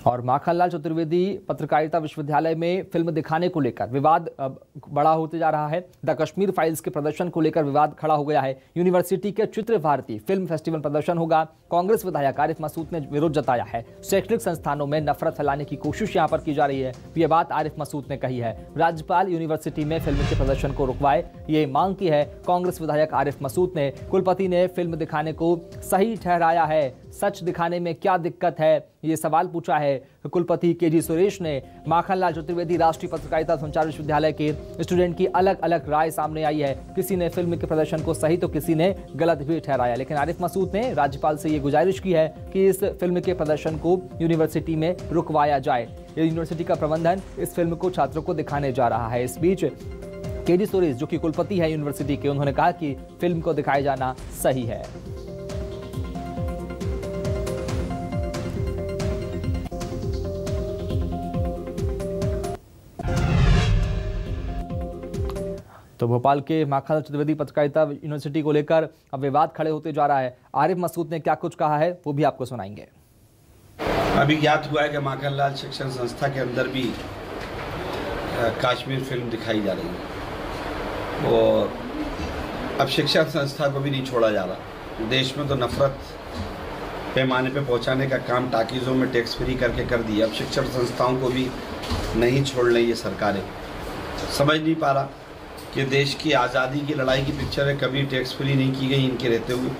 और माखनलाल चतुर्वेदी पत्रकारिता विश्वविद्यालय में फिल्म दिखाने को लेकर विवाद बड़ा होते जा रहा है। द कश्मीर फाइल्स के प्रदर्शन को लेकर विवाद खड़ा हो गया है। यूनिवर्सिटी के चित्र भारती फिल्म फेस्टिवल प्रदर्शन होगा। कांग्रेस विधायक आरिफ मसूद ने विरोध जताया है। शैक्षणिक संस्थानों में नफरत फैलाने की कोशिश यहां पर की जा रही है। ये बात आरिफ मसूद ने कही है। राज्यपाल यूनिवर्सिटी में फिल्म के प्रदर्शन को रुकवाए, ये मांग की है। कांग्रेस विधायक आरिफ मसूद ने कुलपति ने फिल्म दिखाने को सही ठहराया है। सच दिखाने में क्या दिक्कत है, ये सवाल पूछा है कुलपति केजी सुरेश ने। माखनलाल चतुर्वेदी राष्ट्रीय पत्रकारिता संचार विश्वविद्यालय के स्टूडेंट की अलग अलग राय सामने आई है। किसी ने फिल्म के प्रदर्शन को सही तो किसी ने गलत भी ठहराया। लेकिन आरिफ मसूद ने राज्यपाल से ये गुजारिश की है कि इस फिल्म के प्रदर्शन को यूनिवर्सिटी में रुकवाया जाए। यूनिवर्सिटी का प्रबंधन इस फिल्म को छात्रों को दिखाने जा रहा है। इस बीच केजी सुरेश जो कि कुलपति है यूनिवर्सिटी के, उन्होंने कहा कि फिल्म को दिखाया जाना सही है। तो भोपाल के माखनलाल चतुर्वेदी पत्रकारिता यूनिवर्सिटी को लेकर अब विवाद खड़े होते जा रहा है। आरिफ मसूद ने क्या कुछ कहा है वो भी आपको सुनाएंगे। अभी ज्ञात हुआ है कि माखनलाल शिक्षण संस्था के अंदर भी कश्मीर फिल्म दिखाई जा रही है और अब शिक्षण संस्था को भी नहीं छोड़ा जा रहा। देश में तो नफरत पैमाने पे पहुंचाने का काम टाकीज़ों में टैक्स फ्री करके कर दिया। अब शिक्षण संस्थाओं को भी नहीं छोड़ रही ये सरकारें। समझ नहीं पा रहा कि देश की आज़ादी की लड़ाई की पिक्चरें कभी टैक्स फ्री नहीं की गई इनके रहते हुए।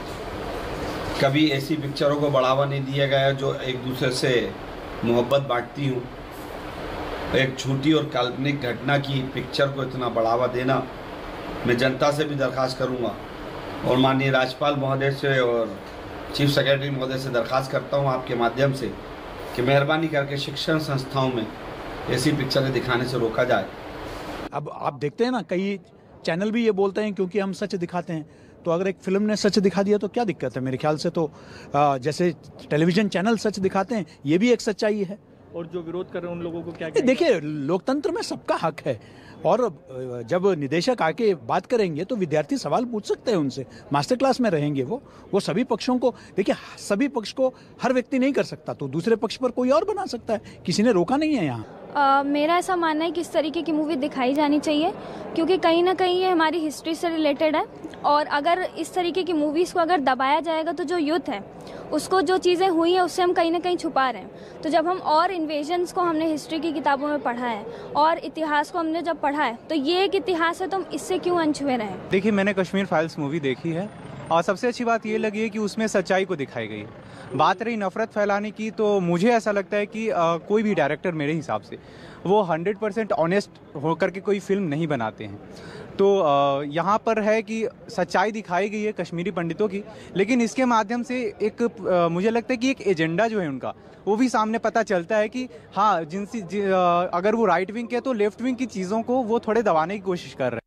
कभी ऐसी पिक्चरों को बढ़ावा नहीं दिया गया जो एक दूसरे से मोहब्बत बांटती हूँ। एक झूठी और काल्पनिक घटना की पिक्चर को इतना बढ़ावा देना, मैं जनता से भी दरख्वास्त करूँगा और माननीय राज्यपाल महोदय से और चीफ सेक्रेटरी महोदय से दरख्वास्त करता हूँ आपके माध्यम से कि मेहरबानी करके शिक्षण संस्थाओं में ऐसी पिक्चरें दिखाने से रोका जाए। अब आप देखते हैं ना, कई चैनल भी ये बोलते हैं क्योंकि हम सच दिखाते हैं, तो अगर एक फिल्म ने सच दिखा दिया तो क्या दिक्कत है। मेरे ख्याल से तो जैसे टेलीविजन चैनल सच दिखाते हैं, ये भी एक सच्चाई है। और जो विरोध कर रहे हैं उन लोगों को क्या देखिए, लोकतंत्र में सबका हक है और जब निदेशक आके बात करेंगे तो विद्यार्थी सवाल पूछ सकते हैं उनसे। मास्टर क्लास में रहेंगे वो सभी पक्षों को, देखिए सभी पक्ष को हर व्यक्ति नहीं कर सकता, तो दूसरे पक्ष पर कोई और बना सकता है। किसी ने रोका नहीं है यहाँ। मेरा ऐसा मानना है कि इस तरीके की मूवी दिखाई जानी चाहिए क्योंकि कहीं ना कहीं ये हमारी हिस्ट्री से रिलेटेड है। और अगर इस तरीके की मूवीज़ को अगर दबाया जाएगा तो जो युद्ध है उसको, जो चीज़ें हुई हैं उससे हम कहीं ना कहीं छुपा रहे हैं। तो जब हम और इन्वेजन्स को हमने हिस्ट्री की किताबों में पढ़ा है और इतिहास को हमने जब पढ़ा है तो ये एक इतिहास है, तो हम इससे क्यों अनछुए रहें। देखिए, मैंने कश्मीर फाइल्स मूवी देखी है और सबसे अच्छी बात ये लगी है कि उसमें सच्चाई को दिखाई गई है। बात रही नफरत फैलाने की, तो मुझे ऐसा लगता है कि कोई भी डायरेक्टर मेरे हिसाब से वो 100% ऑनेस्ट होकर के कोई फिल्म नहीं बनाते हैं। तो यहाँ पर है कि सच्चाई दिखाई गई है कश्मीरी पंडितों की, लेकिन इसके माध्यम से एक मुझे लगता है कि एक एजेंडा जो है उनका वो भी सामने पता चलता है कि हाँ, अगर वो राइट विंग के तो लेफ्ट विंग की चीज़ों को वो थोड़े दबाने की कोशिश कर रहे हैं।